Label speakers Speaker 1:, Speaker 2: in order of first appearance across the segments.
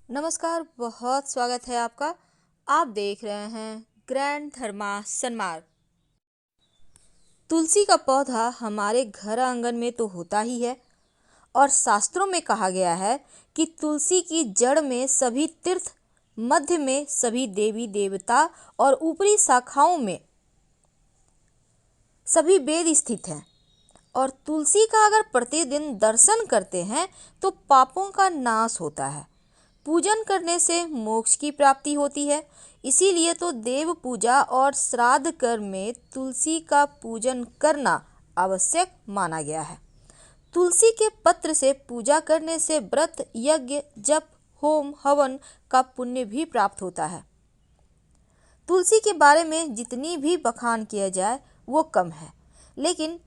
Speaker 1: नमस्कार, बहुत स्वागत है आपका। आप देख रहे हैं ग्रैंड धर्मा सन्मार्ग। तुलसी का पौधा हमारे घर आंगन में तो होता ही है और शास्त्रों में कहा गया है कि तुलसी की जड़ में सभी तीर्थ, मध्य में सभी देवी देवता और ऊपरी शाखाओं में सभी वेद स्थित हैं। और तुलसी का अगर प्रतिदिन दर्शन करते हैं तो पापों का नाश होता है। पूजन करने से मोक्ष की प्राप्ति होती है। इसीलिए तो देव पूजा और श्राद्ध कर्म में तुलसी का पूजन करना आवश्यक माना गया है। तुलसी के पत्र से पूजा करने से व्रत, यज्ञ, जप, होम, हवन का पुण्य भी प्राप्त होता है। तुलसी के बारे में जितनी भी बखान किया जाए वो कम है, लेकिन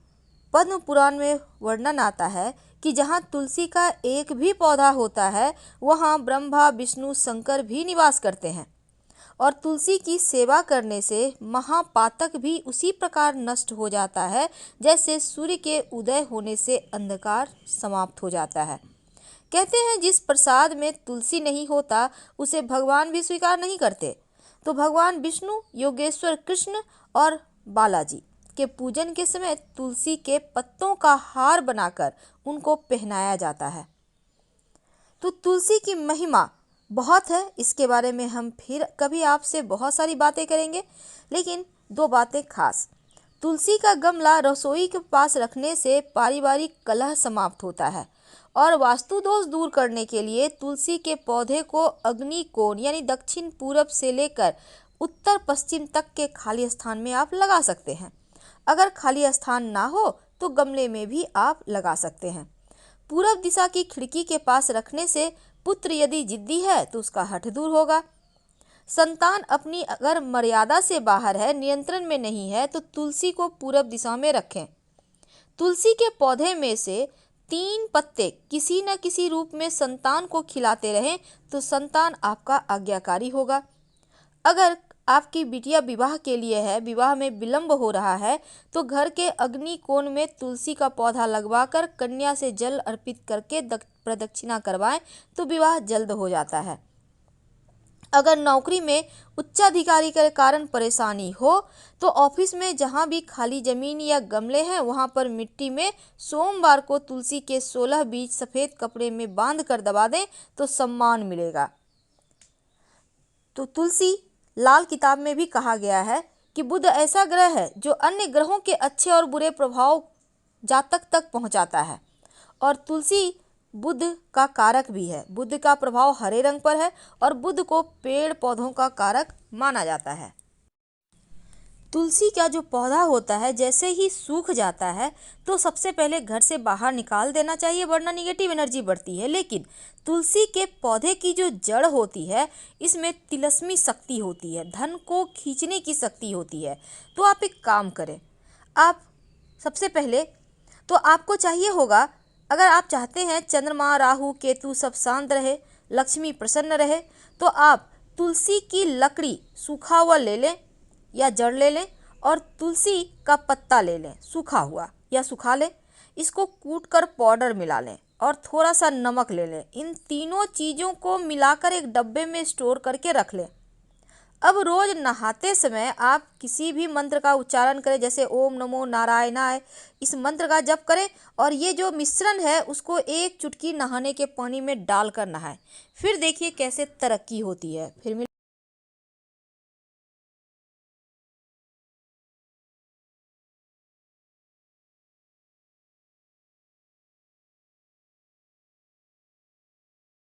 Speaker 1: पद्म पुराण में वर्णन आता है कि जहाँ तुलसी का एक भी पौधा होता है वहाँ ब्रह्मा, विष्णु, शंकर भी निवास करते हैं। और तुलसी की सेवा करने से महापातक भी उसी प्रकार नष्ट हो जाता है जैसे सूर्य के उदय होने से अंधकार समाप्त हो जाता है। कहते हैं जिस प्रसाद में तुलसी नहीं होता उसे भगवान भी स्वीकार नहीं करते। तो भगवान विष्णु, योगेश्वर कृष्ण और बालाजी के पूजन के समय तुलसी के पत्तों का हार बनाकर उनको पहनाया जाता है। तो तुलसी की महिमा बहुत है, इसके बारे में हम फिर कभी आपसे बहुत सारी बातें करेंगे, लेकिन दो बातें खास। तुलसी का गमला रसोई के पास रखने से पारिवारिक कलह समाप्त होता है और वास्तु दोष दूर करने के लिए तुलसी के पौधे को अग्नि कोण यानी दक्षिण पूरब से लेकर उत्तर पश्चिम तक के खाली स्थान में आप लगा सकते हैं। अगर खाली स्थान ना हो तो गमले में भी आप लगा सकते हैं। पूरब दिशा की खिड़की के पास रखने से पुत्र यदि जिद्दी है तो उसका हठ दूर होगा। संतान अपनी अगर मर्यादा से बाहर है, नियंत्रण में नहीं है, तो तुलसी को पूरब दिशा में रखें। तुलसी के पौधे में से 3 पत्ते किसी न किसी रूप में संतान को खिलाते रहें तो संतान आपका आज्ञाकारी होगा। अगर आपकी बिटिया विवाह के लिए है, विवाह में विलंब हो रहा है, तो घर के अग्नि कोण में तुलसी का पौधा लगवाकर कन्या से जल अर्पित करके प्रदक्षिणा करवाएं तो विवाह जल्द हो जाता है। अगर नौकरी में उच्चाधिकारी के कारण परेशानी हो तो ऑफिस में जहां भी खाली जमीन या गमले हैं वहां पर मिट्टी में सोमवार को तुलसी के 16 बीज सफेद कपड़े में बांध कर दबा दें तो सम्मान मिलेगा। तो तुलसी लाल किताब में भी कहा गया है कि बुध ऐसा ग्रह है जो अन्य ग्रहों के अच्छे और बुरे प्रभाव जातक तक पहुंचाता है और तुलसी बुध का कारक भी है। बुध का प्रभाव हरे रंग पर है और बुध को पेड़ पौधों का कारक माना जाता है। तुलसी का जो पौधा होता है जैसे ही सूख जाता है तो सबसे पहले घर से बाहर निकाल देना चाहिए, वरना निगेटिव एनर्जी बढ़ती है। लेकिन तुलसी के पौधे की जो जड़ होती है इसमें तिलस्मी शक्ति होती है, धन को खींचने की शक्ति होती है। तो आप एक काम करें, आप सबसे पहले तो आपको चाहिए होगा, अगर आप चाहते हैं चंद्रमा, राहु, केतु सब शांत रहे, लक्ष्मी प्रसन्न रहे, तो आप तुलसी की लकड़ी सूखा हुआ ले लें या जड़ ले लें और तुलसी का पत्ता ले लें सूखा हुआ या सुखा लें। इसको कूट कर पाउडर मिला लें और थोड़ा सा नमक ले लें। इन तीनों चीज़ों को मिलाकर एक डब्बे में स्टोर करके रख लें। अब रोज नहाते समय आप किसी भी मंत्र का उच्चारण करें, जैसे ओम नमो नारायणाय, इस मंत्र का जप करें और ये जो मिश्रण है उसको एक चुटकी नहाने के पानी में डालकर नहाएं। फिर देखिए कैसे तरक्की होती है। फिर